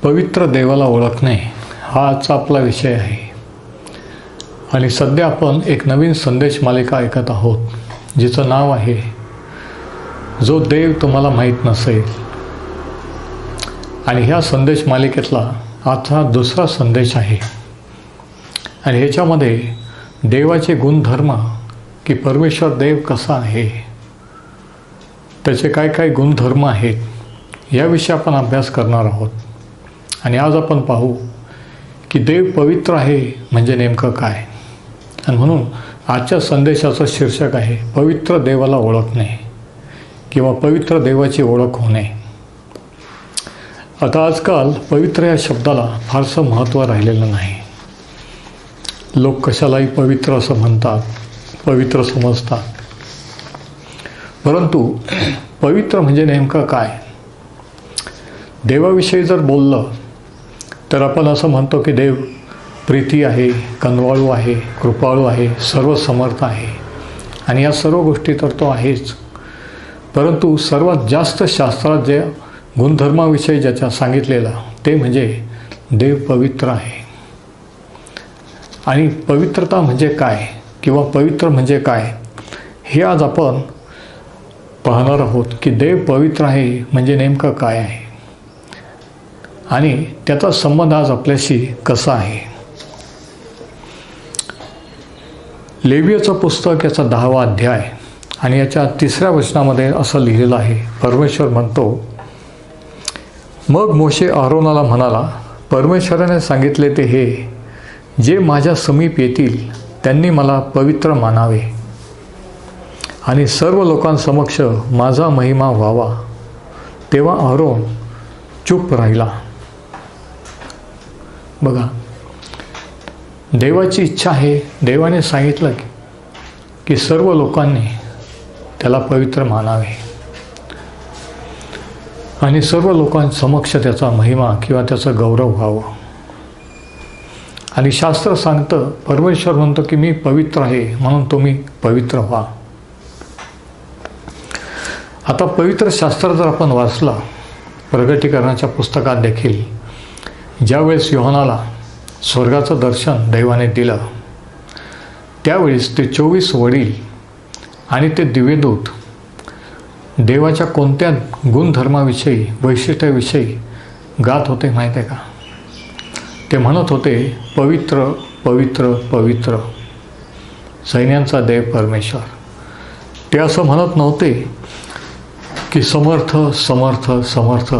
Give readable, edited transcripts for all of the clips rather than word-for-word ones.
पवित्र देवाला ओळखणे हा आजचा आपला विषय आहे. आणि सध्या आपण एक नवीन संदेश मालिका ऐकत आहोत, जिचं नाव आहे जो देव तुम्हाला माहीत नसेल. आणि ह्या संदेश मालिकेतला आजचा दुसरा संदेश आहे. आणि ह्याच्यामध्ये देवाचे गुणधर्म, की परमेश्वर देव कसा आहे, त्याचे काय काय गुणधर्म आहेत, याविषयी आपण अभ्यास करणार आहोत. आणि आज आपण पाहू की देव पवित्र आहे म्हणजे नेमकं काय. आणि म्हणून आजच्या संदेशाचं शीर्षक आहे पवित्र देवाला ओळखणे किंवा पवित्र देवाची ओळख होणे. आता आजकाल पवित्र या शब्दाला फारसं महत्त्व राहिलेलं नाही. लोक कशालाही पवित्र असं म्हणतात, पवित्र समजतात. परंतु पवित्र म्हणजे नेमकं काय. देवाविषयी जर बोललं तर आपण असं म्हणतो की देव प्रीती आहे, कनवाळू आहे, कृपाळू आहे, सर्व समर्थ आहे. आणि या सर्व गोष्टी तर तो आहेच. परंतु सर्वात जास्त शास्त्रात जे गुणधर्माविषयी ज्याच्या सांगितलेलं ते म्हणजे देव पवित्र आहे. आणि पवित्रता म्हणजे काय किंवा पवित्र म्हणजे काय हे आज आपण पाहणार आहोत की देव पवित्र आहे म्हणजे नेमकं काय आहे आणि त्याचा संबंध आज आपल्याशी कसा आहे. लेवियाचं पुस्तक याचा 10वा अध्याय आणि याच्या 3ऱ्या वचनामध्ये असं लिहिलेलं आहे. परमेश्वर म्हणतो, मग मोशे अहरोनाला म्हणाला, परमेश्वराने सांगितले ते हे, जे माझ्या समीप येतील त्यांनी मला पवित्र मानावे आणि सर्व लोकांसमक्ष माझा महिमा व्हावा. तेव्हा अहरोन चूप राहिला. बघा, देवाची इच्छा आहे. देवाने सांगितलं की सर्व लोकांनी त्याला पवित्र मानावे आणि सर्व लोकांसमक्ष त्याचा महिमा किंवा त्याचा गौरव व्हावा. आणि शास्त्र सांगतं, परमेश्वर म्हणतो की मी पवित्र आहे म्हणून तुम्ही पवित्र व्हा. आता पवित्र शास्त्र जर आपण वाचला, प्रगटीकरणाच्या पुस्तकात देखील ज्यावेळेस योहानाला स्वर्गाचं दर्शन देवाने दिलं, त्यावेळेस ते 24 वडील आणि ते दिव्यदूत देवाच्या कोणत्या गुणधर्माविषयी, वैशिष्ट्याविषयी गात होते माहीत आहे का. ते म्हणत होते, पवित्र पवित्र पवित्र सैन्यांचा देव परमेश्वर. ते असं म्हणत नव्हते की समर्थ समर्थ समर्थ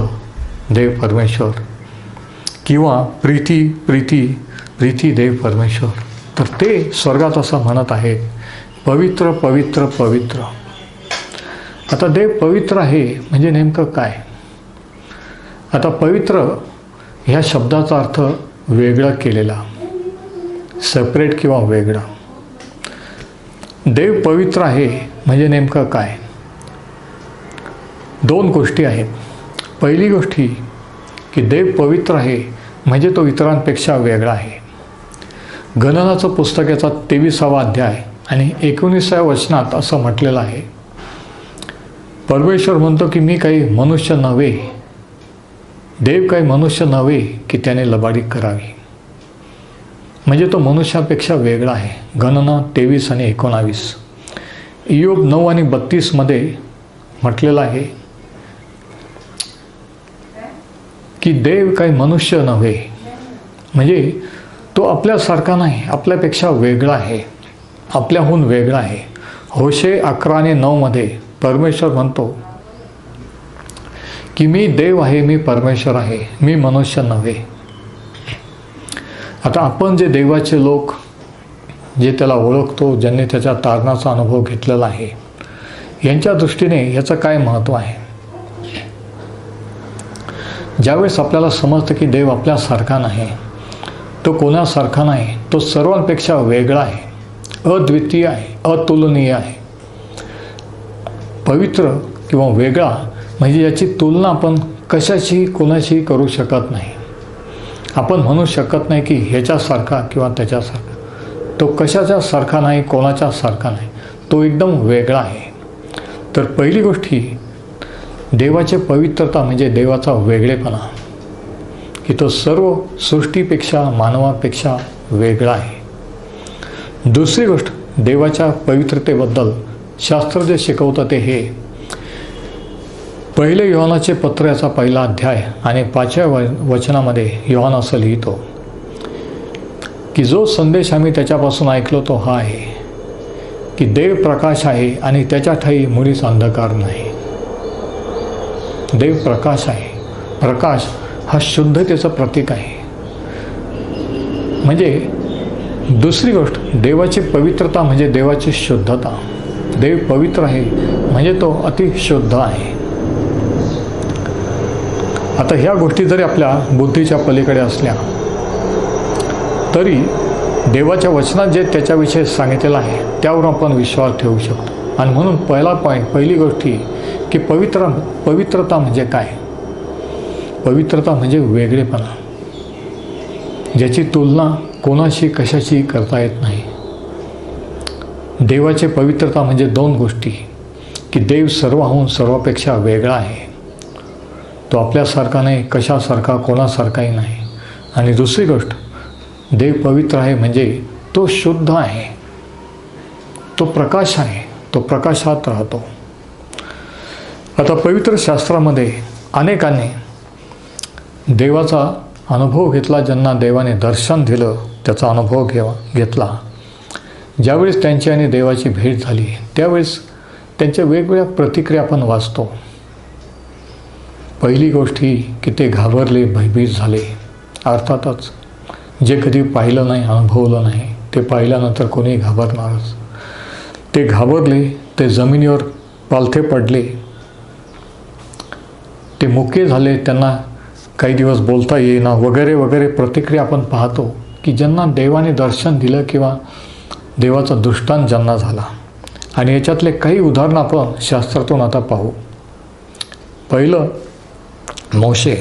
देव परमेश्वर किंवा प्रीती प्रीती प्रीती देव परमेश्वर. तर ते स्वर्गात असं म्हणत आहेत, पवित्र पवित्र पवित्र. आता देव पवित्र आहे म्हणजे नेमकं काय. आता पवित्र ह्या शब्दाचा अर्थ वेगळा केलेला, सेपरेट किंवा वेगळा. देव पवित्र आहे म्हणजे नेमकं काय. 2 गोष्टी आहेत. पहिली गोष्ट ही की देव पवित्र आहे म्हणजे तो इतरांपेक्षा वेगळा आहे. गणनाचं पुस्तक याचा 23वा अध्याय आणि 19व्या वचनात असं म्हटलेलं आहे, परमेश्वर म्हणतो की मी काही मनुष्य नव्हे, देव काही मनुष्य नव्हे की त्याने लबाडी करावी. म्हणजे तो मनुष्यापेक्षा वेगळा आहे. गणना 23 आणि 19. इयोब 9 आणि 32 मध्ये म्हटलेलं आहे की देव काही मनुष्य नव्हे, म्हणजे तो आपल्यासारखा नाही, आपल्यापेक्षा वेगळा आहे, आपल्याहून वेगळा आहे. होशे 11 आणि 9 मध्ये परमेश्वर म्हणतो की मी देव आहे, मी परमेश्वर आहे, मी मनुष्य नव्हे. आता आपण जे देवाचे लोक, जे त्याला ओळखतो, ज्यांनी त्याच्या तारणाचा अनुभव घेतलेला आहे, यांच्या दृष्टीने याचं काय महत्त्व आहे. ज्यावेळेस आपल्याला समजतं की देव आपल्यासारखा नाही, तो कोणासारखा नाही, तो सर्वांपेक्षा वेगळा आहे, अद्वितीय आहे, अतुलनीय आहे. पवित्र किंवा वेगळा म्हणजे याची तुलना आपण कशाची कोणाशी करू शकत नाही. आपण म्हणू शकत नाही की ह्याच्यासारखा किंवा त्याच्यासारखा. तो कशाच्या सारखा नाही, कोणाच्या सारखा नाही, तो एकदम वेगळा आहे. तर पहिली गोष्ट ही देवाची पवित्रता म्हणजे देवाचा वेगळेपणा. की तो सर्व सृष्टीपेक्षा मानवापेक्षा वेगळा आहे. दुसरी गोष्ट, देवाच्या पवित्रतेबद्दल शास्त्र जे शिकवतं ते हे, पहिले योहानाचे पत्र याचा पहिला अध्याय आणि 5व्या वचनामध्ये योहान असं लिहितो की जो संदेश आम्ही त्याच्यापासून ऐकलो तो हा आहे की देव प्रकाश आहे आणि त्याच्या ठाई मुळीच अंधकार नाही. देव प्रकाश आहे. प्रकाश हा शुद्धतेचं प्रतीक आहे. म्हणजे दुसरी गोष्ट, देवाची पवित्रता म्हणजे देवाची शुद्धता. देव पवित्र आहे म्हणजे तो अति शुद्ध आहे. आता ह्या गोष्टी जरी आपल्या बुद्धीच्या पलीकडे असल्या तरी देवाच्या वचनात जे त्याच्याविषयी सांगितलेलं आहे त्यावर आपण विश्वास ठेवू शकतो. आणि म्हणून पहिली गोष्ट ही की पवित्रता म्हणजे काय? पवित्रता म्हणजे वेगळेपणा, ज्याची तुलना कोणाशी कशाशी करता येत नाही. देवाची पवित्रता म्हणजे दोन गोष्टी, की देव सर्वाहून सर्वापेक्षा वेगळा आहे. तो आपल्यासारखा नाही, कशासारखा, कोणासारखाही नाही. आणि दुसरी गोष्ट, देव पवित्र आहे म्हणजे तो शुद्ध आहे, तो प्रकाश आहे, तो प्रकाशात राहतो. आता पवित्र शास्त्रामध्ये अनेकांनी देवाचा अनुभव घेतला, ज्यांना देवाने दर्शन दिलं त्याचा अनुभव घेतला. ज्यावेळेस त्यांची आणि देवाची भेट झाली त्यावेळेस त्यांच्या वेगवेगळ्या प्रतिक्रिया आपण वाचतो. पहिली गोष्ट ही की ते घाबरले, भयभीत झाले. अर्थातच जे कधी पाहिलं नाही, अनुभवलं नाही, ते पाहिल्यानंतर कोणी घाबरणारच. ते घाबरले, ते जमिनीवर पालथे पडले, ते मुके झाले, त्यांना काही दिवस बोलता येईना वगैरे वगैरे प्रतिक्रिया आपण पाहतो की ज्यांना देवाने दर्शन दिलं किंवा देवाचा दृष्टांत ज्यांना झाला. आणि याच्यातले काही उदाहरणं आपण शास्त्रातून आता पाहू. पहिलं, मोशे.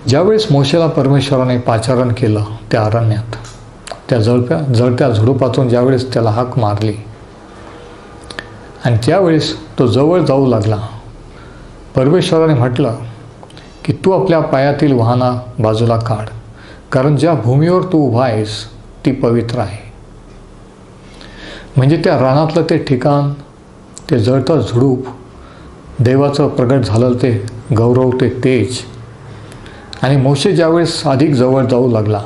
ज्यावेळेस मोशेला परमेश्वराने पाचारण केलं त्या अरण्यात, त्या जळत्या झुडुपातून ज्यावेळेस त्याला हाक मारली आणि त्यावेळेस तो जवळ जाऊ लागला, परमेश्वराने म्हटलं की तू आपल्या पायातील वाहना बाजूला काढ, कारण ज्या भूमीवर तू उभा आहेस ती पवित्र आहे. म्हणजे त्या रानातलं ते ठिकाण, ते जळतं झुडूप, देवाचं प्रगट झालं ते गौरव, ते तेज. आणि मोशे ज्यावेळेस अधिक जवळ जाऊ लागला,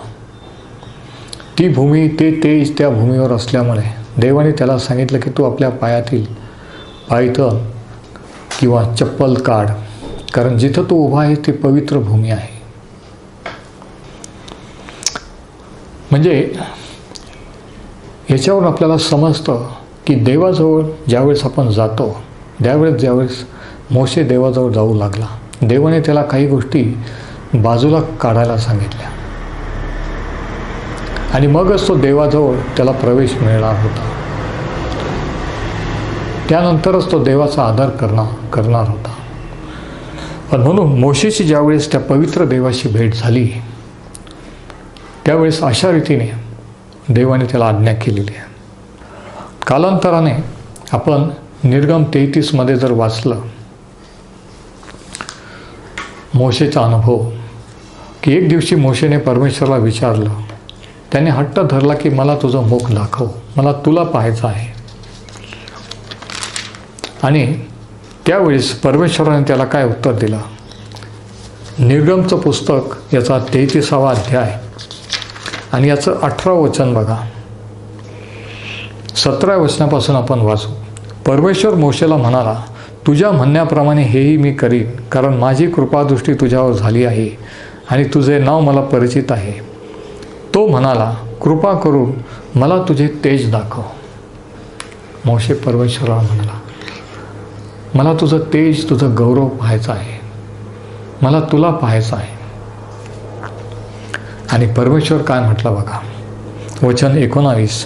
ती भूमी, ते तेज त्या भूमीवर असल्यामुळे देवाने त्याला सांगितलं की तू आपल्या पायातील पायथन किंवा चप्पल काढ, कारण जिथं तू उभा आहे ती पवित्र भूमी आहे. म्हणजे याच्यावरून आपल्याला समजतं की देवाजवळ ज्यावेळेस आपण जातो ज्यावेळेस मोशे देवाजवळ जाऊ लागला, देवाने त्याला काही गोष्टी बाजूला काढायला सांगितल्या आणि मगच तो देवाजवळ त्याला प्रवेश मिळणार होता. त्यानंतरच तो देवाचा आदर करणार होता. पण म्हणून मोशेची ज्यावेळेस त्या पवित्र देवाशी भेट झाली त्यावेळेस अशा रीतीने देवाने त्याला आज्ञा केलेली आहे. कालांतराने आपण निर्गम 33 जर वाचलं मोशेचा अनुभव, की एक दिवशी मोशेने परमेश्वराला विचारलं, त्याने हट्ट धरला की मला तुझं मुख दाखव, मला तुला पाहायचं आहे. आणि त्यावेळेस परमेश्वराने त्याला काय उत्तर दिलं? निर्गमचं पुस्तक याचा 33वा अध्याय आणि याचं 18वं वचन बघा. 17व्या वचनापासून आपण वाचू. परमेश्वर मोशेला म्हणाला, तुझ्या म्हणण्याप्रमाणे हेही मी करीन, कारण माझी कृपादृष्टी तुझ्यावर झाली आहे आणि तुझे नाव मला परिचित आहे. तो म्हणाला, कृपा करून मला तुझे तेज दाखव. मोशे परमेश्वराला म्हणाला, मला तुझं तेज, तुझं गौरव पाहायचं आहे, मला तुला पाहायचं आहे. आणि परमेश्वर काय म्हटलं बघा, वचन 19.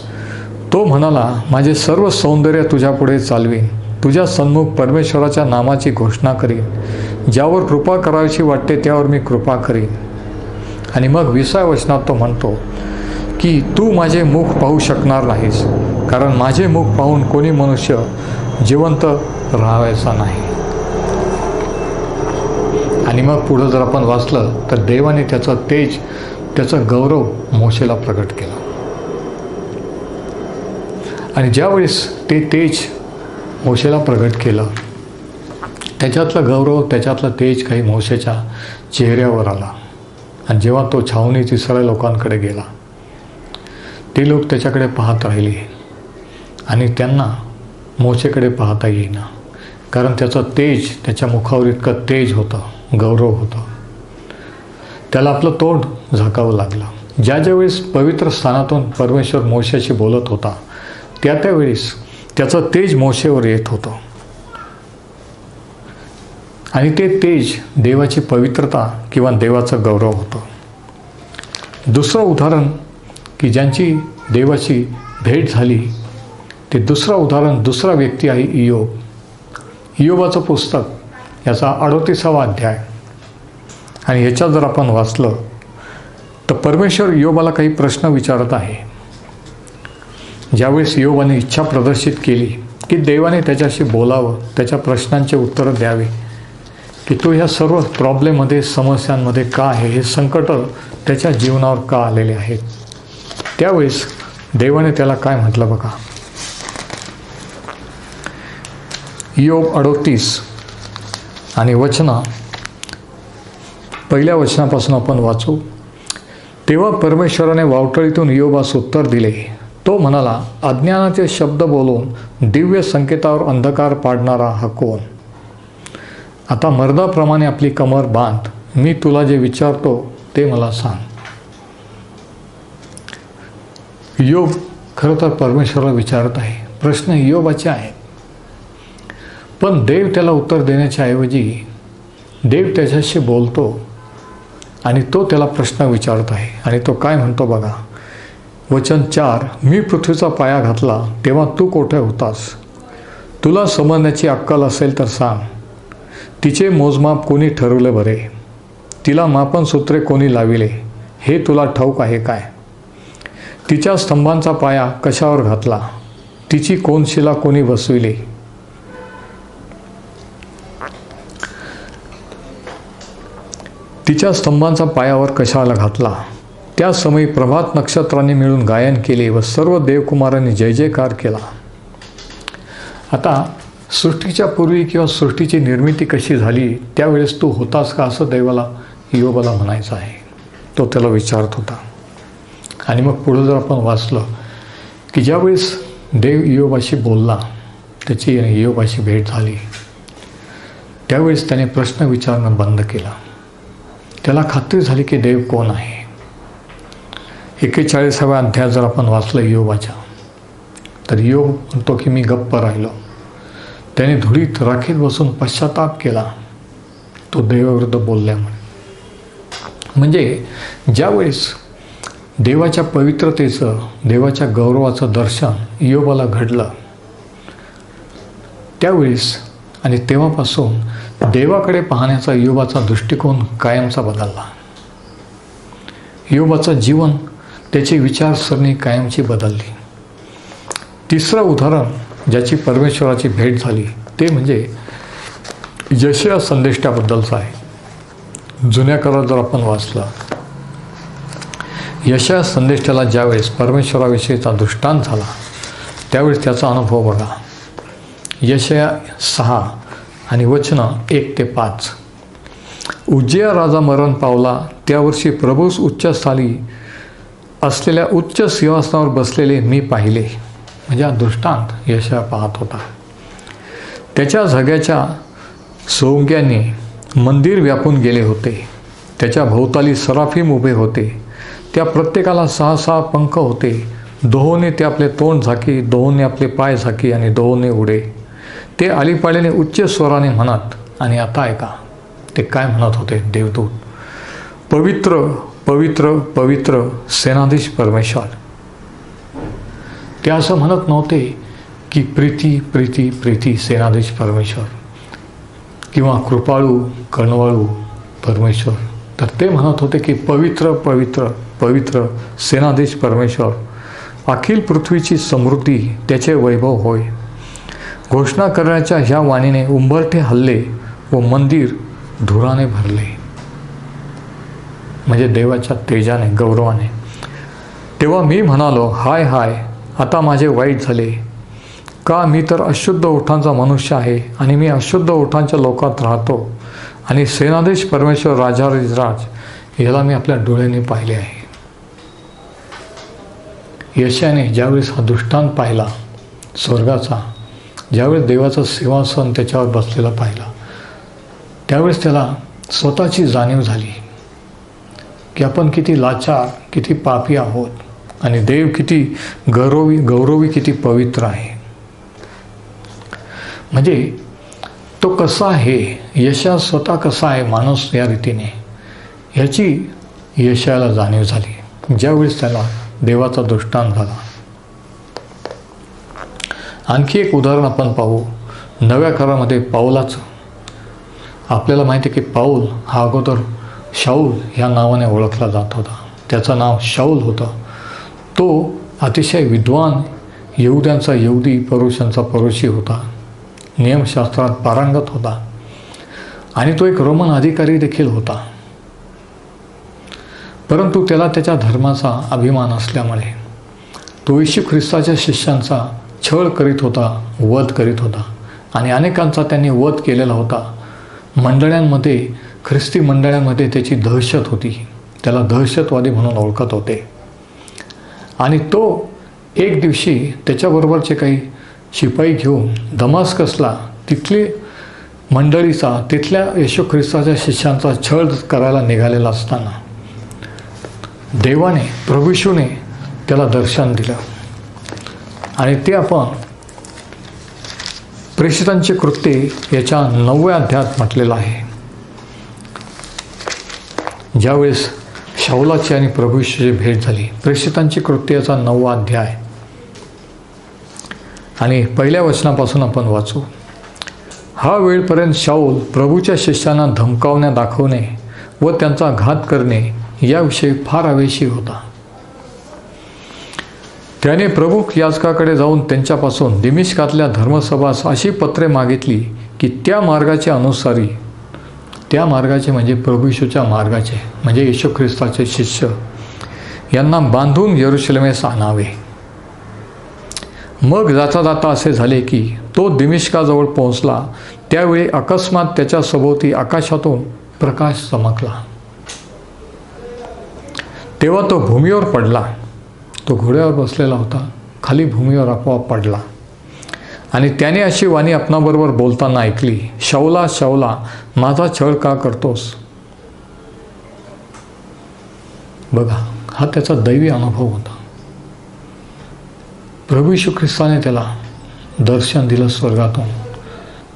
तो म्हणाला, माझे सर्व सौंदर्य तुझ्यापुढे चालवीन, तुझ्या सन्मुख परमेश्वराच्या नामाची घोषणा करीन, ज्यावर कृपा करायची वाटते त्यावर मी कृपा करीन. आणि मग 20व्या वचनात तो म्हणतो की तू माझे मुख पाहू शकणार नाहीस, कारण माझे मुख पाहून कोणी मनुष्य जिवंत राहायचा नाही. आणि मग पुढं जर आपण वाचलं तर देवाने त्याचा तेज, त्याचा गौरव मोशेला प्रकट केला. आणि ज्यावेळेस ते तेज मोशेला प्रकट केलं, त्याच्यातलं गौरव, त्याच्यातलं तेज काही मोशेच्या चेहऱ्यावर आला. आणि जेव्हा तो छावणीत इस्रायल लोकांकडे गेला, ते लोक त्याच्याकडे पाहत राहिले आणि त्यांना मोशेकडे पाहता येईना, कारण त्याचं तेज, त्याच्या मुखावर इतकं तेज होतं, गौरव होतं. त्याला आपलं तोंड झाकावं लागलं. ज्यावेळेस पवित्र स्थानातून परमेश्वर मोशेशी बोलत होता, त्यावेळेस त्याचं तेज मोशेवर येत होतं. आणि ते तेज देवाची पवित्रता किंवा देवाचं गौरव होतं. दुसरं उदाहरण की ज्यांची देवाची भेट झाली, ते दुसरं उदाहरण, दुसरा व्यक्ती आहे इयोब. इयोबाचं पुस्तक, याचा 38वा अध्याय. आणि ह्याच्यात जर आपण वाचलं तर परमेश्वर इयोबाला काही प्रश्न विचारत आहे. ज्यावेळेस इयोबाने इच्छा प्रदर्शित केली की देवाने त्याच्याशी बोलावं, त्याच्या प्रश्नांचे उत्तरं द्यावे, की तो ह्या सर्व प्रॉब्लेममध्ये, समस्यांमध्ये का आहे, हे संकट त्याच्या जीवनावर का आलेले आहेत, त्यावेळेस देवाने त्याला काय म्हटलं बघा. इयोब 38 आणि पहिल्या वचनापासून आपण वाचू. तेव्हा परमेश्वराने वावटळीतून इयोबास उत्तर दिले. तो म्हणाला, अज्ञानाचे शब्द बोलून दिव्य संकेतावर अंधकार पाडणारा हा कोण? आता मर्दाप्रमाणे आपली कमर बांध, मी तुला जे विचारतो ते मला सांग. इयोब खरं तर परमेश्वराला विचारत आहे. प्रश्न इयोबाचे आहेत, पण देव त्याला उत्तर देण्याच्या ऐवजी देव त्याच्याशी बोलतो आणि तो त्याला प्रश्न विचारत आहे. आणि तो काय म्हणतो बघा, वचन 4. मी पृथ्वीचा पाया घातला तेव्हा तू कोठे होतास? तुला समजण्याची अक्कल असेल तर सांग. तिचे मोजमाप कोणी ठरवले बरे? तिला मापनसूत्रे कोणी लाविले हे तुला ठाऊक आहे काय? तिच्या स्तंभांचा पाया कशावर घातला? तिची कोनशिला कोणी बसविली? तिच्या स्तंभांचा पायावर कशाला घातला? त्या समयी प्रभात नक्षत्रांनी मिळून गायन केले व सर्व देवकुमारांनी जय जयकार केला. आता सृष्टीच्या पूर्वी किंवा सृष्टीची निर्मिती कशी झाली त्यावेळेस तू होतास का, असं देवाला इयोबाला म्हणायचं आहे. तो त्याला विचारत होता. आणि मग पुढं जर आपण वाचलं की ज्यावेळेस देव इयोबाशी बोलला, त्याची इयोबाशी भेट झाली, त्यावेळेस त्याने प्रश्न विचारणं बंद केला. त्याला खात्री झाली की देव कोण आहे. 41व्या अध्यायात जर आपण वाचलं इयोबाच्या, तर इयोब म्हणतो की मी गप्प राहिलो. त्याने धुळीत राखीत बसून पश्चाताप केला तो देवाविरुद्ध बोलल्यामुळे. म्हणजे ज्यावेळेस देवाच्या पवित्रतेचं, देवाच्या गौरवाचं दर्शन इयोबाला घडलं, त्यावेळेस आणि तेव्हापासून देवाकडे पाहण्याचा इयोबाचा दृष्टिकोन कायमचा बदलला. इयोबाचं जीवन, त्याची विचारसरणी कायमची बदलली. तिसरं उदाहरण ज्याची परमेश्वराची भेट झाली ते म्हणजे यशाया संदेष्टाबद्दलचं आहे. जुन्या करारात जर आपण वाचलं, यशाया संदेष्टाला ज्यावेळेस परमेश्वराविषयीचा दृष्टांत झाला त्यावेळेस त्याचा अनुभव बघा. यशाया 6 आणि वचनं 1 ते 5. उज्जिया राजा मरण पावला त्या वर्षी प्रभूस उच्चस्थानी असलेल्या उच्च सिंहासनावर बसलेले मी पाहिले. म्हणजे हा दृष्टांत यशाया पाहत होता. त्याच्या झग्याच्या सोंग्याने मंदिर व्यापून गेले होते. त्याच्या भोवताली सराफीम उभे होते. त्या प्रत्येकाला 6 पंख होते. दोहोने ते आपले तोंड झाकी, दोहोने आपले पाय झाकी आणि दोहोने उडे. ते आलीपाळीने उच्च स्वराने म्हणत. आणि आता ऐका ते काय म्हणत होते देवदूत, पवित्र पवित्र पवित्र सेनाधीश परमेश्वर. ते असं म्हणत नव्हते की प्रीती प्रीती प्रीती सेनाधीश परमेश्वर किंवा कृपाळू कणवाळू परमेश्वर, तर ते म्हणत होते की पवित्र पवित्र पवित्र सेनाधीश परमेश्वर, अखिल पृथ्वीची समृद्धी त्याचे वैभव होय. घोषणा करण्याच्या ह्या वाणीने उंबरठे हल्ले व मंदिर धुराने भरले, म्हणजे देवाच्या तेजाने, गौरवाने. तेव्हा मी म्हणालो, हाय हाय, आता माझे वाईट झाले. का, मी तर अशुद्ध ओठांचा मनुष्य आहे आणि मी अशुद्ध ओठांच्या लोकात राहतो आणि सेनाधीश परमेश्वर राजाधिराज याला मी आपल्या डोळ्यांनी पाहिले आहे. यशाने ज्यावेळेस हा दृष्टांत पाहिला स्वर्गाचा, ज्यावेळेस देवाचं सिंहासन त्याच्यावर बसलेला पाहिला, त्यावेळेस त्याला स्वतःची जाणीव झाली की आपण किती लाचार, किती पापी आहोत आणि देव किती गौरवी किती पवित्र आहे. म्हणजे तो कसा आहे, यशा स्वतः कसा आहे माणूस या रीतीने, ह्याची यशाला जाणीव झाली ज्यावेळेस त्याला देवाचा दृष्टांत झाला. आणखी एक उदाहरण आपण पाहू नव्या करारामध्ये पाऊलाचं. आपल्याला माहिती आहे की पाऊल हा अगोदर शाऊल ह्या नावाने ओळखला जात होता. त्याचं नाव शाऊल होतं. तो अतिशय विद्वान, यहुद्यांचा यहुदी, परुषांचा परुषी होता, नियमशास्त्रात पारंगत होता आणि तो एक रोमन अधिकारी देखील होता. परंतु त्याला त्याच्या धर्माचा अभिमान असल्यामुळे तो येशू ख्रिस्ताच्या शिष्यांचा छळ करीत होता, वध करीत होता आणि अनेकांचा त्यांनी वध केलेला होता. मंडळांमध्ये, ख्रिस्ती मंडळांमध्ये त्याची दहशत होती. त्याला दहशतवादी म्हणून ओळखत होते. आणि तो एक दिवशी त्याच्याबरोबरचे काही शिपाई घेऊन दमास्कसला तिथली मंडळीचा, तिथल्या येशू ख्रिस्ताच्या शिष्यांचा छळ करायला निघालेला असताना देवाने, प्रभू येशूने त्याला दर्शन दिलं. आणि ते आपण प्रेषितांची कृत्ये याच्या 9व्या अध्यायात म्हटलेलं आहे. ज्यावेळेस शाऊलाची आणि प्रभू येशूची भेट झाली, प्रेषितांची कृत्ये याचा 9वा अध्याय आणि 1ल्या वचनापासून आपण वाचू. हा वेळपर्यंत शाऊल प्रभूच्या शिष्यांना धमकावण्या दाखवणे व त्यांचा घात करणे याविषयी फार आवेशी होता. त्याने प्रमुख याजकाकडे जाऊन त्यांच्यापासून दिमिश्कातल्या धर्मसभास अशी पत्रे मागितली की त्या मार्गाचे अनुसारी, त्या मार्गाचे म्हणजे प्रभू येशूच्या मार्गाचे, म्हणजे येशू ख्रिस्ताचे शिष्य यांना बांधून यरूशलेमेस आणावे. मग जाता जाता असे झाले की तो दिमिश्काजवळ पोहोचला, त्यावेळी अकस्मात त्याच्या सभोवती आकाशातून प्रकाश चमकला. तेव्हा तो भूमीवर पडला. तो घोड्यावर बसलेला होता, खाली भूमीवर आपोआप पडला आणि त्याने अशी वाणी आपणाबरोबर बोलताना ऐकली, शाऊला शाऊला, माझा छळ का करतोस. बघा, हा त्याचा दैवी अनुभव होता. प्रभू येशू ख्रिस्ताने त्याला दर्शन दिलं स्वर्गातून.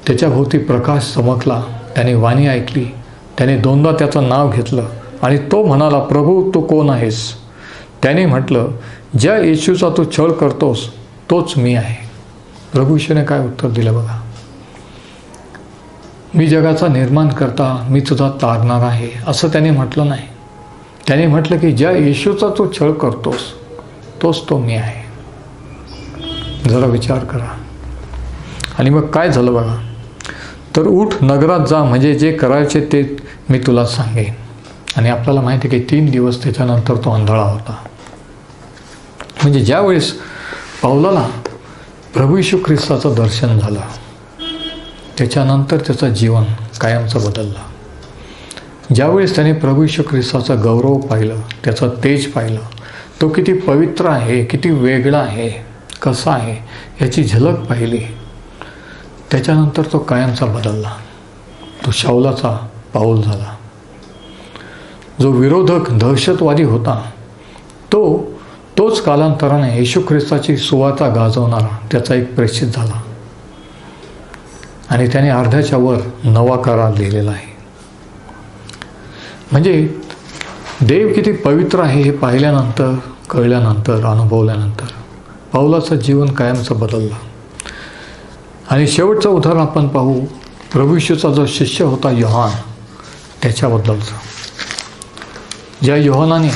त्याच्या भोवती प्रकाश चमकला, त्याने वाणी ऐकली, त्याने 2दा त्याचं नाव घेतलं आणि तो म्हणाला, प्रभू तू कोण आहेस. त्याने म्हटलं, ज्या येशूचा तू छळ करतोस तोच मी आहे. प्रभू येशूने काय उत्तर दिलं बघा, मी जगाचा निर्माण करता, मी तुझा तारणार आहे असं त्याने म्हटलं नाही. त्याने म्हटलं की ज्या येशूचा तू छळ करतोस तोच तो मी आहे. जरा विचार करा. आणि मग काय झालं बघा, तर उठ नगरात जा, म्हणजे जे करायचे ते मी तुला सांगेन. आणि आपल्याला माहिती आहे की 3 दिवस त्याच्यानंतर तो आंधळा होता. म्हणजे ज्यावेळेस पाऊलाला प्रभू येशू ख्रिस्ताचं दर्शन झालं, त्याच्यानंतर त्याचं जीवन कायमचं बदललं. ज्यावेळेस त्याने प्रभू येशू ख्रिस्ताचा गौरव पाहिलं, त्याचं तेज पाहिलं, तो किती पवित्र आहे, किती वेगळा आहे, कसा आहे याची झलक पाहिली, त्याच्यानंतर तो कायमचा बदलला. तो शाऊलाचा पाऊल झाला. जो विरोधक, दहशतवादी होता, तोच कालांतराने येशू ख्रिस्ताची सुवार्ता गाजवणारा त्याचा एक प्रेषित झाला. आणि त्याने अर्ध्याच्या वर नवा करार लिहिलेला आहे. म्हणजे देव किती पवित्र आहे हे पाहिल्यानंतर, कळल्यानंतर, अनुभवल्यानंतर पाऊलाचं जीवन कायमचं बदललं. आणि शेवटचं उदाहरण आपण पाहू, प्रभू येशूचा जो शिष्य होता योहान, त्याच्याबद्दलचं. ज्या योहानाने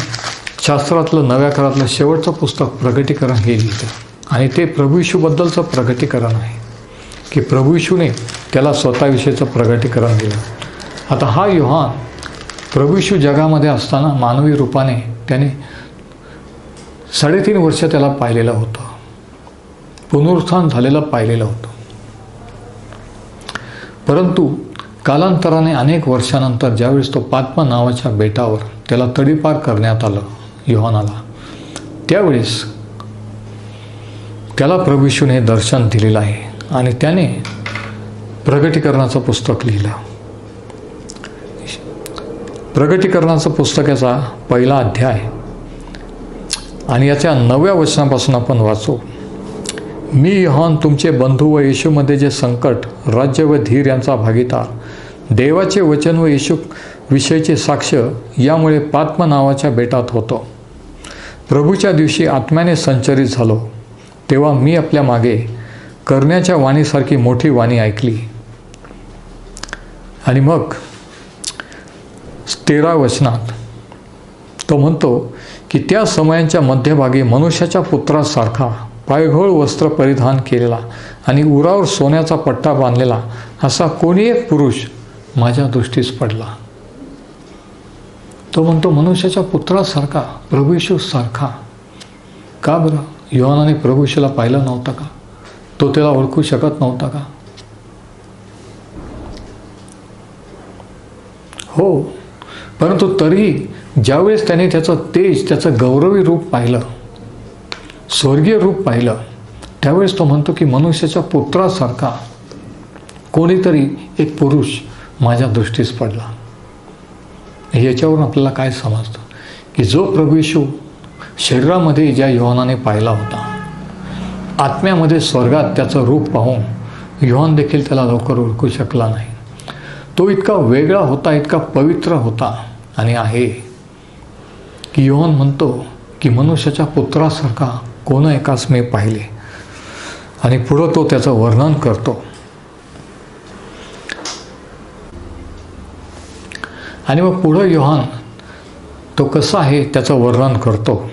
शास्त्रातलं, नव्या करारातलं शेवटचं पुस्तक प्रगटीकरण हे लिहिलं आणि ते प्रभू येशूबद्दलचं प्रगटीकरण आहे की प्रभू येशूने त्याला स्वतःविषयीचं प्रगटीकरण दिलं. आता हा योहान प्रभू येशू जगामध्ये असताना मानवी रूपाने त्याने 3.5 वर्ष त्याला पाहिलेलं होतं, पुनरुत्थान झालेलं पाहिलेलं होतं. परंतु कालांतराने अनेक वर्षानंतर ज्यावेळेस तो पात्मा नावाच्या बेटावर त्याला तडीपार करण्यात आलं योहानाला, त्यावेळेस त्याला प्रभू येशूने दर्शन दिलेलं आहे आणि त्याने प्रगटीकरणाचं पुस्तक लिहिलं. प्रगटीकरणाचं पुस्तकाचा 1 अध्याय आणि याच्या 9व्या वचनापासून आपण वाचू. मी योहान तुमचे बंधू व येशूमध्ये जे संकट, राज्य व धीर यांचा भागीदार, देवाचे वचन व येशू विषयीचे साक्ष यामुळे पात्मा नावाच्या बेटात होतो. प्रभूच्या दिवशी आत्म्याने संचरित झालो, तेव्हा मी आपल्या मागे करण्याच्या वाणीसारखी मोठी वाणी ऐकली. आणि मग 13 वचनात तो म्हणतो की त्या समयांच्या मध्यभागी मनुष्याच्या पुत्रासारखा पायघोळ वस्त्र परिधान केलेला आणि उरावर सोन्याचा पट्टा बांधलेला असा कोणी एक पुरुष माझ्या दृष्टीस पडला. तो म्हणतो मनुष्याच्या पुत्रासारखा, प्रभू येशू सारखा. का बरं? योहानाने प्रभू येशूला पाहिलं नव्हतं का? तो त्याला ओळखू शकत नव्हता का? हो, परंतु तरीही ज्यावेळेस त्याने त्याचं तेज, त्याचं गौरवी रूप पाहिलं, स्वर्गीय रूप पाहिलं, त्यावेळेस तो म्हणतो की मनुष्याच्या पुत्रासारखा कोणीतरी एक पुरुष माझ्या दृष्टीस पडला. याच्यावरून आपल्याला काय समजतं की जो प्रभू येशू शरीरामध्ये ज्या योहानाने पाहिला होता, आत्म्यामध्ये स्वर्गात त्याचं रूप पाहून योहान देखील त्याला लवकर ओळखू शकला नाही. तो इतका वेगळा होता, इतका पवित्र होता आणि आहे की योहान म्हणतो की मनुष्याच्या पुत्रासारखा कोण एकास मी पाहिले. आणि पुढं तो त्याचं वर्णन करतो. आणि मग पुढं योहान तो कसा आहे त्याचं वर्णन करतो.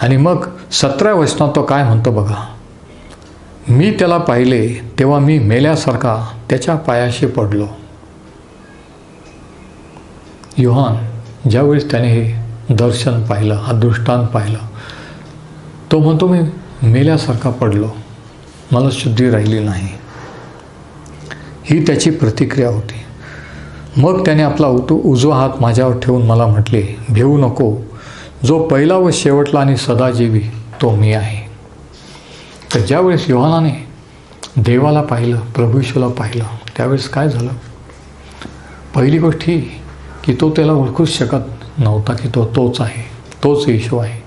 आणि मग 17व्या वचनात तो काय म्हणतो बघा. मी त्याला पाहिले तेव्हा मी मेल्यासारखा त्याच्या पायाशी पडलो. योहान ज्यावेळेस त्याने हे दर्शन पाहिलं, हा दृष्टांत पाहिलं, तो म्हणतो मी मेल्यासारखा पडलो, मला शुद्धी राहिली नाही. ही त्याची प्रतिक्रिया होती. मग त्याने आपला उजवा हात माझ्यावर ठेवून मला म्हटले, भिवू नको, जो पहिला व शेवटला आणि सदाजीवी तो मी आहे. तर ज्यावेळेस योहानाने देवाला पाहिलं, प्रभू येशूला पाहिलं, त्यावेळेस काय झालं? पहिली गोष्ट ही की तो त्याला ओळखूच शकत नव्हता की तो तोच आहे, तोच येशू आहे.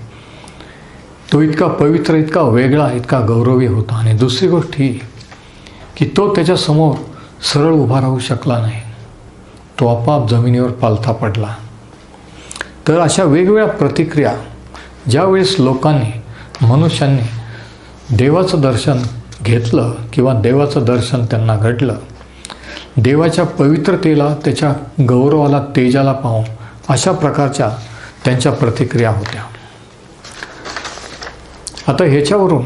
तो इतका पवित्र, इतका वेगळा, इतका गौरवी होता. आणि दुसरी गोष्ट ही की तो त्याच्यासमोर सरळ उभा राहू शकला नाही, तो आपोआप जमिनीवर पालथा पडला. तर अशा वेगवेगळ्या प्रतिक्रिया ज्यावेळेस लोकांनी, मनुष्यांनी देवाचं दर्शन घेतलं किंवा देवाचं दर्शन त्यांना घडलं, देवाच्या पवित्रतेला, त्याच्या गौरवाला, तेजाला पाहून अशा प्रकारच्या त्यांच्या प्रतिक्रिया होत्या. आता ह्याच्यावरून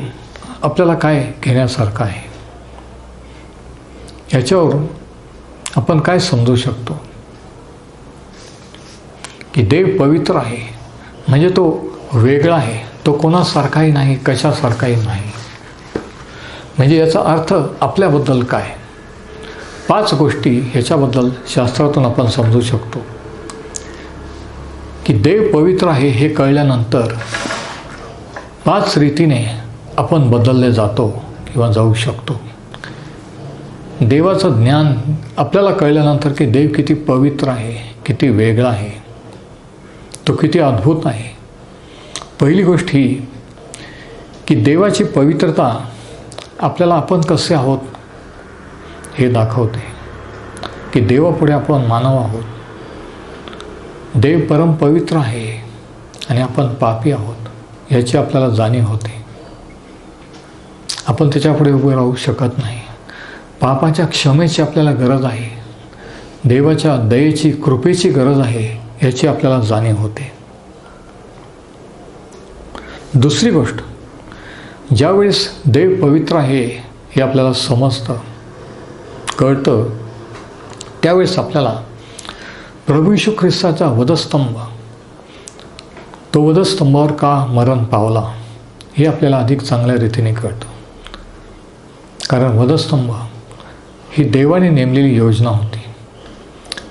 आपल्याला काय घेण्यासारखं आहे? ह्याच्यावरून आपण काय समजू शकतो की देव पवित्र आहे, म्हणजे तो वेगळा आहे, तो कोणासारखाही नाही, कशासारखाही नाही. म्हणजे याचा अर्थ आपल्याबद्दल काय? 5 गोष्टी ह्याच्याबद्दल शास्त्रातून आपण समजू शकतो की देव पवित्र आहे हे कळल्यानंतर 5 रीतीने आपण बदलले जातो किंवा जाऊ शकतो. देवाचं ज्ञान आपल्याला कळल्यानंतर की देव किती पवित्र आहे, किती वेगळा आहे, तो किती अद्भुत आहे. पहिली गोष्ट ही की देवाची पवित्रता आपल्याला आपण कसे आहोत हे दाखवते की देवापुढे आपण मानव आहोत. देव परम पवित्र आहे आणि आपण पापी आहोत याची आपल्याला जाणीव होते. आपण त्याच्यापुढे उभे राहू शकत नाही. पापाच्या क्षमेची आपल्याला गरज आहे, देवाच्या दयेची, कृपेची गरज आहे याची आपल्याला जाणीव होते. दुसरी गोष्ट, ज्यावेळेस देव पवित्र आहे हे आपल्याला समजतं, कळतं, त्यावेळेस आपल्याला प्रभू येशू ख्रिस्ताचा वधस्तंभ, तो वधस्तंभावर का मरण पावला हे आपल्याला अधिक चांगल्या रीतीने कळतं. कारण वधस्तंभ ही देवाने नेमलेली योजना होती.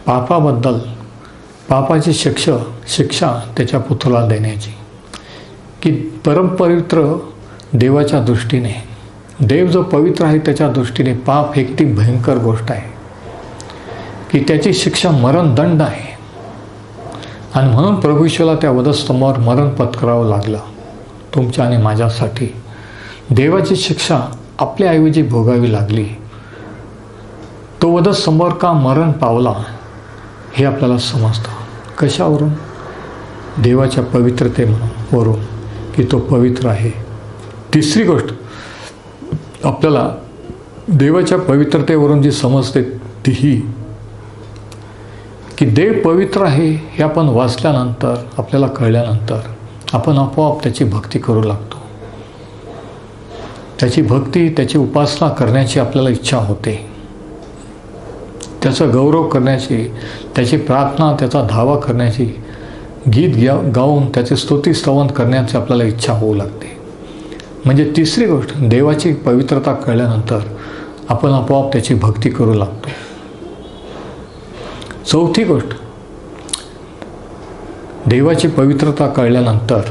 पापाबद्दल पापाची शिक्षा त्याच्या पुत्राला देण्याची, की परमपवित्र देवाच्या दृष्टीने, देव जो पवित्र आहे त्याच्या दृष्टीने पाप हे किती भयंकर गोष्ट आहे, की त्याची शिक्षा मरणदंड आहे. आणि म्हणून प्रभू येशूला त्या वधस्तंभावर मरण पत्करावं लागलं तुमच्या आणि माझ्यासाठी. देवाची शिक्षा आपल्याऐवजी भोगावी लागली. तो वधस्तंभावर का मरण पावला हे आपल्याला समजतं. कशावरून? देवाच्या पवित्रतेवरून, की तो पवित्र आहे. तिसरी गोष्ट आपल्याला देवाच्या पवित्रतेवरून जी समजते ती ही, की देव पवित्र आहे हे आपण वाचल्यानंतर, आपल्याला कळल्यानंतर आपण आपोआप त्याची भक्ती करू लागतो. त्याची भक्ती, त्याची उपासना करण्याची आपल्याला इच्छा होते. त्याचा गौरव करण्याची, त्याची प्रार्थना, त्याचा धावा करण्याची, गीत गाऊन त्याचे स्तुतिस्तवन करण्याची आपल्याला इच्छा होऊ लागते. म्हणजे तिसरी गोष्ट, देवाची पवित्रता कळल्यानंतर आपण आपोआप त्याची भक्ती करू लागतो. चौथी गोष्ट, देवाची पवित्रता कळल्यानंतर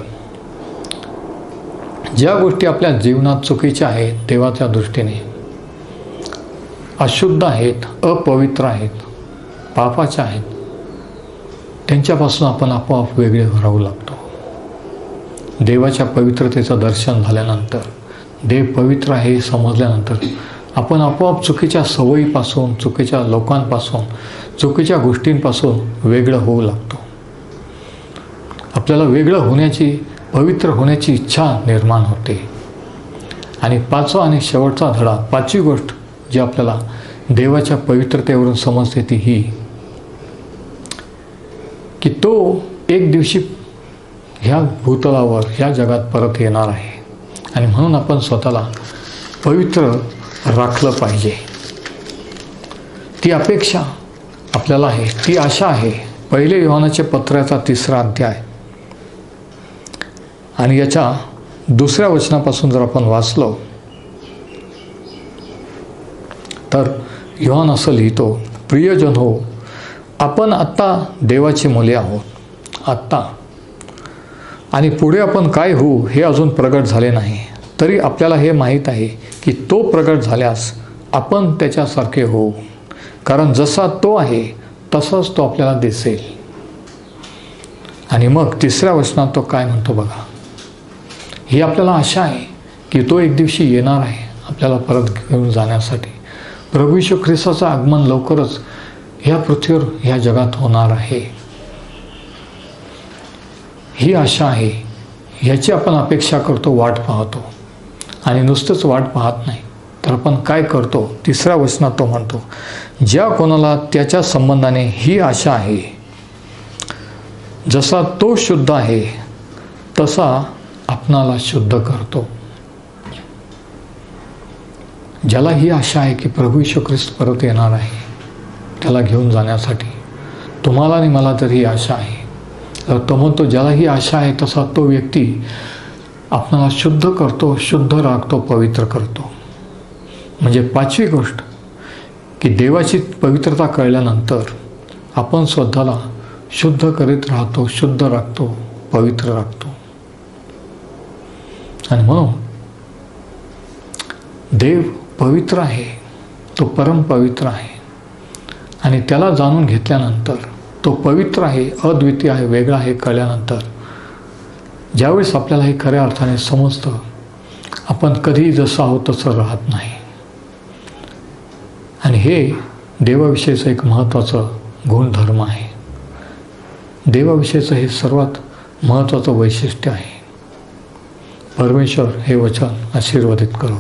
ज्या गोष्टी आपल्या जीवनात चुकीच्या आहेत, देवाच्या दृष्टीने अशुद्ध आहेत, अपवित्र आहेत, पापाच्या आहेत, त्यांच्यापासून आपण आपोआप वेगळे राहू लागतो. देवाच्या पवित्रतेचं दर्शन झाल्यानंतर, देव पवित्र आहे समजल्यानंतर आपण आपोआप चुकीच्या सवयीपासून, चुकीच्या लोकांपासून, चुकीच्या गोष्टींपासून वेगळं होऊ लागतो. आपल्याला वेगळं होण्याची, पवित्र होण्याची इच्छा निर्माण होते. आणि पाचवा आणि शेवटचा धडा, पाचवी गोष्ट जी आपल्याला देवाच्या पवित्रतेवरून समजते ती ही, की तो एक दिवशी ह्या भूतलावर, ह्या जगात परत येणार आहे. आणि म्हणून आपण स्वतःला पवित्र राखलं पाहिजे. ती अपेक्षा आपल्याला आहे, ती आशा आहे. पहिले योहानाच्या पत्राचा 3रा अध्याय आणि याच्या 2ऱ्या वचनापासून जर आपण वाचलो तर योहान असं लिहितो, प्रियजन हो, आपण आत्ता देवाची मुले आहोत. आत्ता आणि पुढे आपण काय होऊ हे अजून प्रगट झाले नाही. तरी आपल्याला हे माहीत आहे की तो प्रगट झाल्यास आपण त्याच्यासारखे होऊ, कारण जसा तो आहे तसाच तो आपल्याला दिसेल. आणि मग 3ऱ्या वचनात तो काय म्हणतो बघा, ही आपल्याला आशा आहे की तो एक दिवशी येणार आहे आपल्याला परत घेऊन जाण्यासाठी. प्रभू येशू ख्रिस्ताचं आगमन लवकरच ह्या पृथ्वीवर, ह्या जगात होणार आहे. ही आशा आहे, ह्याची आपण अपेक्षा करतो, वाट पाहतो. आणि नुसतंच वाट पाहत नाही तर आपण काय करतो? 3ऱ्या वचनात तो म्हणतो, ज्या कोणाला त्याच्या संबंधाने ही आशा आहे, जसा तो शुद्ध आहे तसा आपणाला शुद्ध करतो. ज्याला ही आशा आहे की प्रभू येशू ख्रिस्त परत येणार आहे त्याला घेऊन जाण्यासाठी, तुम्हाला आणि मला जर ही आशा आहे तर तो म्हणतो, ज्याला ही आशा आहे तसा तो व्यक्ती आपणाला शुद्ध करतो, शुद्ध राखतो, पवित्र करतो. म्हणजे पाचवी गोष्ट, की देवाची पवित्रता कळल्यानंतर आपण स्वतःला शुद्ध करीत राहतो, शुद्ध राखतो, पवित्र राखतो. आणि म्हणून देव पवित्र आहे, तो परम पवित्र आहे. आणि त्याला जाणून घेतल्यानंतर, तो पवित्र आहे, अद्वितीय आहे, वेगळा आहे कळल्यानंतर, ज्यावेळेस आपल्याला हे खऱ्या अर्थाने समजतं, आपण कधीही जसं आहोत तसं राहत नाही. आणि हे देवाविषयीचं एक महत्त्वाचं गुणधर्म आहे. देवाविषयीचं हे सर्वात महत्त्वाचं वैशिष्ट्य आहे. परमेश्वर हे वचन आशीर्वादित करो.